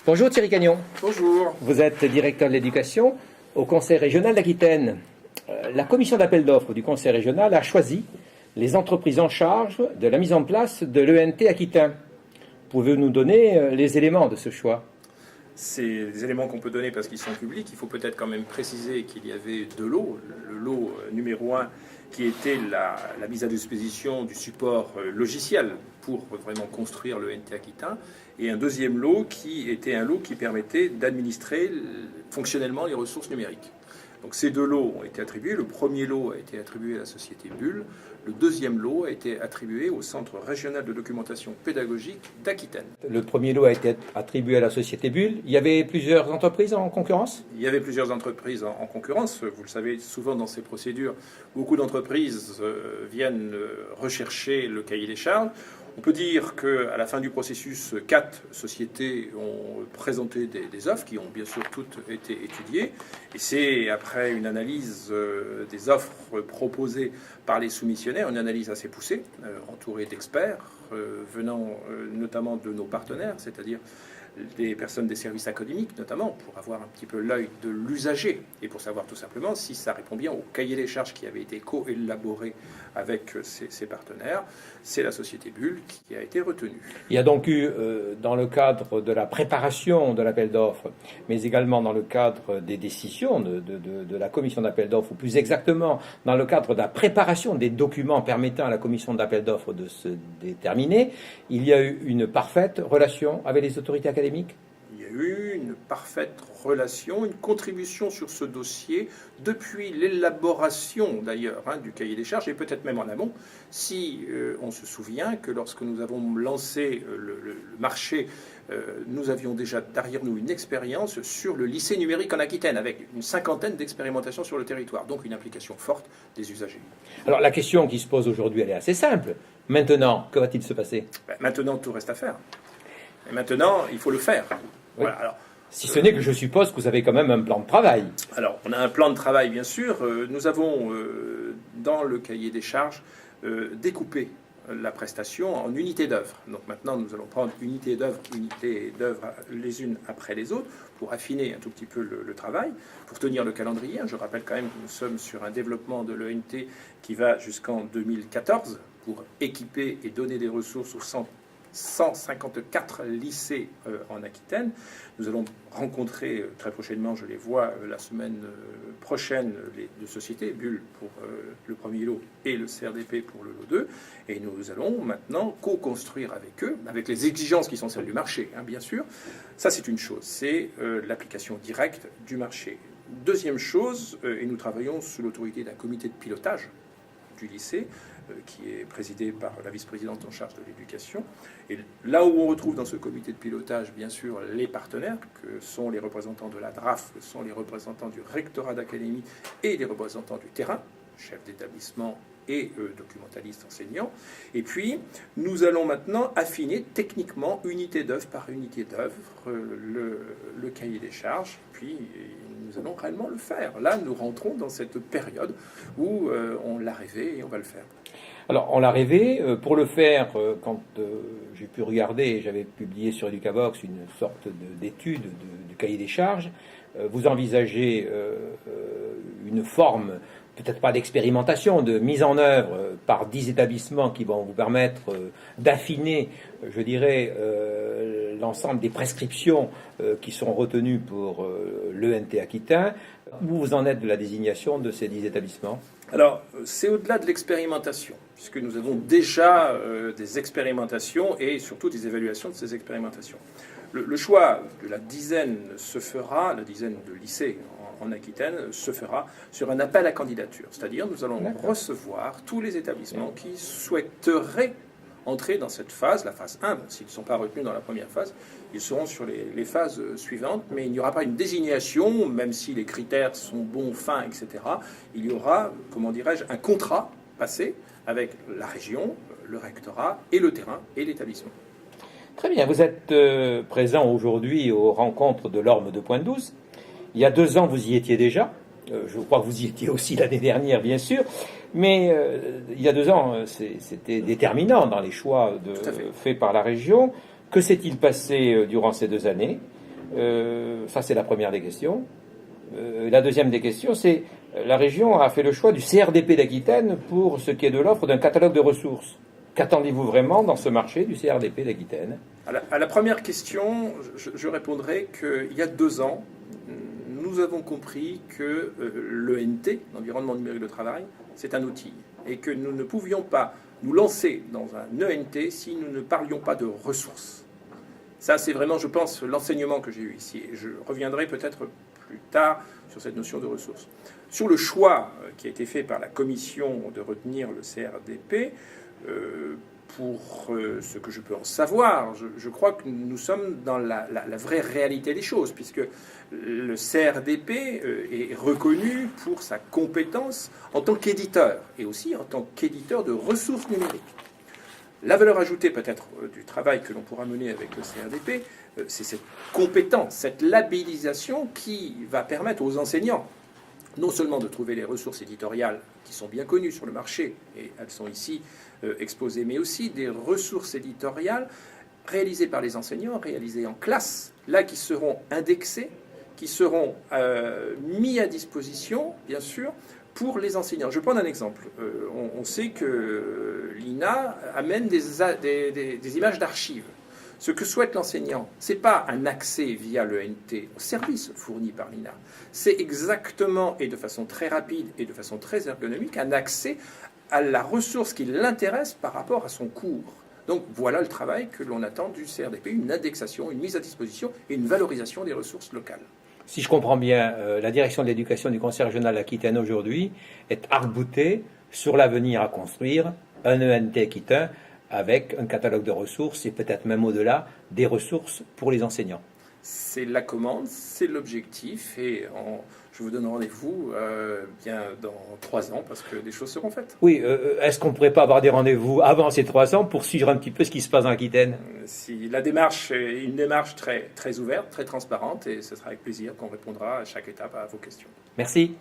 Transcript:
Bonjour Thierry Cagnon. Bonjour. Vous êtes directeur de l'éducation au Conseil régional d'Aquitaine. La commission d'appel d'offres du Conseil régional a choisi les entreprises en charge de la mise en place de l'ENT Aquitain. Pouvez-vous nous donner les éléments de ce choix ? C'est des éléments qu'on peut donner parce qu'ils sont publics. Il faut peut-être quand même préciser qu'il y avait deux lots. Le lot numéro 1 qui était la mise à disposition du support logiciel pour vraiment construire le NT Aquitain, et un deuxième lot qui était un lot qui permettait d'administrer fonctionnellement les ressources numériques. Donc ces deux lots ont été attribués. Le premier lot a été attribué à la société Bull. Le deuxième lot a été attribué au Centre régional de documentation pédagogique d'Aquitaine. Le premier lot a été attribué à la société Bull. Il y avait plusieurs entreprises en concurrence ? Il y avait plusieurs entreprises en concurrence. Vous le savez, souvent dans ces procédures, beaucoup d'entreprises viennent rechercher le cahier des charges. On peut dire qu'à la fin du processus, 4 sociétés ont présenté des offres qui ont bien sûr toutes été étudiées. Et c'est après une analyse des offres proposées par les soumissionnaires, une analyse assez poussée, entourée d'experts venant notamment de nos partenaires, c'est-à-dire des personnes des services académiques notamment, pour avoir un petit peu l'œil de l'usager et pour savoir tout simplement si ça répond bien au cahier des charges qui avait été co-élaboré avec ces partenaires. C'est la société Bull qui a été retenue. Il y a donc eu, dans le cadre de la préparation de l'appel d'offres, mais également dans le cadre des décisions de la commission d'appel d'offres, ou plus exactement dans le cadre de la préparation des documents permettant à la commission d'appel d'offres de se déterminer, il y a eu une parfaite relation avec les autorités académiques. Il y a eu une parfaite relation, une contribution sur ce dossier depuis l'élaboration d'ailleurs du cahier des charges et peut-être même en amont. Si on se souvient que lorsque nous avons lancé le marché, nous avions déjà derrière nous une expérience sur le lycée numérique en Aquitaine avec une 50aine d'expérimentations sur le territoire, donc une implication forte des usagers. Alors la question qui se pose aujourd'hui, elle est assez simple. Maintenant, que va-t-il se passer ? Maintenant, tout reste à faire. Et maintenant, il faut le faire. Oui. Voilà, alors, si ce n'est que je suppose que vous avez quand même un plan de travail. Alors, on a un plan de travail, bien sûr. Nous avons, dans le cahier des charges, découpé la prestation en unités d'œuvre. Donc maintenant, nous allons prendre unités d'œuvre les unes après les autres pour affiner un tout petit peu le travail, pour tenir le calendrier. Je rappelle quand même que nous sommes sur un développement de l'ENT qui va jusqu'en 2014 pour équiper et donner des ressources aux 154 lycées en Aquitaine. Nous allons rencontrer très prochainement, je les vois la semaine prochaine, les deux sociétés, Bull pour le premier lot et le CRDP pour le lot 2. Et nous allons maintenant co-construire avec eux, avec les exigences qui sont celles du marché, bien sûr. Ça, c'est une chose, c'est l'application directe du marché. Deuxième chose, et nous travaillons sous l'autorité d'un comité de pilotage du lycée, qui est présidé par la vice-présidente en charge de l'éducation. Et là où on retrouve dans ce comité de pilotage, bien sûr, les partenaires, que sont les représentants de la DRAF, que sont les représentants du rectorat d'académie et les représentants du terrain, chefs d'établissement et documentalistes enseignants. Et puis, nous allons maintenant affiner techniquement, unité d'œuvre par unité d'œuvre, le cahier des charges. Puis, nous allons réellement le faire. Là, nous rentrons dans cette période où on l'a rêvé et on va le faire. Alors, on l'a rêvé. Pour le faire, quand j'ai pu regarder, j'avais publié sur Educavox une sorte d'étude du cahier des charges, vous envisagez une forme, peut-être pas d'expérimentation, de mise en œuvre par 10 établissements qui vont vous permettre d'affiner, je dirais, l'ensemble des prescriptions qui sont retenues pour l'ENT Aquitain. Où vous en êtes de la désignation de ces 10 établissements ? Alors, c'est au-delà de l'expérimentation, puisque nous avons déjà des expérimentations et surtout des évaluations de ces expérimentations. Le choix de la dizaine se fera, la dizaine de lycées en Aquitaine, se fera sur un appel à candidature. C'est-à-dire, nous allons recevoir tous les établissements qui souhaiteraient entrer dans cette phase, la phase 1. S'ils ne sont pas retenus dans la première phase, ils seront sur les phases suivantes, mais il n'y aura pas une désignation, même si les critères sont bons, fins, etc. Il y aura, comment dirais-je, un contrat passé avec la région, le rectorat et le terrain et l'établissement. Très bien, vous êtes présent aujourd'hui aux rencontres de l'Orme de Pointe-Douce. Il y a 2 ans, vous y étiez déjà. Je crois que vous y étiez aussi l'année dernière, bien sûr. Mais il y a 2 ans, c'était déterminant dans les choix faits par la région. Que s'est-il passé durant ces 2 années ? Ça, c'est la première des questions. La deuxième des questions, c'est la région a fait le choix du CRDP d'Aquitaine pour ce qui est de l'offre d'un catalogue de ressources. Qu'attendez-vous vraiment dans ce marché du CRDP d'Aquitaine? À la première question, je répondrai qu'il y a 2 ans, nous avons compris que l'ENT, l'environnement numérique de travail, c'est un outil et que nous ne pouvions pas nous lancer dans un ENT si nous ne parlions pas de ressources. Ça, c'est vraiment, je pense, l'enseignement que j'ai eu ici. Et je reviendrai peut-être plus tard sur cette notion de ressources. Sur le choix qui a été fait par la Commission de retenir le CRDP, pour ce que je peux en savoir, je crois que nous sommes dans la vraie réalité des choses, puisque le CRDP est reconnu pour sa compétence en tant qu'éditeur, et aussi en tant qu'éditeur de ressources numériques. La valeur ajoutée peut-être du travail que l'on pourra mener avec le CRDP, c'est cette compétence, cette labellisation qui va permettre aux enseignants non seulement de trouver les ressources éditoriales qui sont bien connues sur le marché, et elles sont ici exposées, mais aussi des ressources éditoriales réalisées par les enseignants, réalisées en classe, là qui seront indexées, qui seront mis à disposition, bien sûr, pour les enseignants. Je vais prendre un exemple. On sait que l'INA amène des images d'archives. Ce que souhaite l'enseignant, ce n'est pas un accès via l'ENT au service fourni par l'INA. C'est exactement, et de façon très rapide et de façon très ergonomique, un accès à la ressource qui l'intéresse par rapport à son cours. Donc voilà le travail que l'on attend du CRDP, une indexation, une mise à disposition et une valorisation des ressources locales. Si je comprends bien, la direction de l'éducation du Conseil régional d'Aquitaine aujourd'hui est arc-boutée sur l'avenir à construire, un ENT aquitain avec un catalogue de ressources et peut-être même au-delà des ressources pour les enseignants. C'est la commande, c'est l'objectif et je vous donne rendez-vous bien dans 3 ans parce que des choses seront faites. Oui, est-ce qu'on ne pourrait pas avoir des rendez-vous avant ces 3 ans pour suivre un petit peu ce qui se passe en Aquitaine? Si la démarche est une démarche très, très ouverte, très transparente et ce sera avec plaisir qu'on répondra à chaque étape à vos questions. Merci.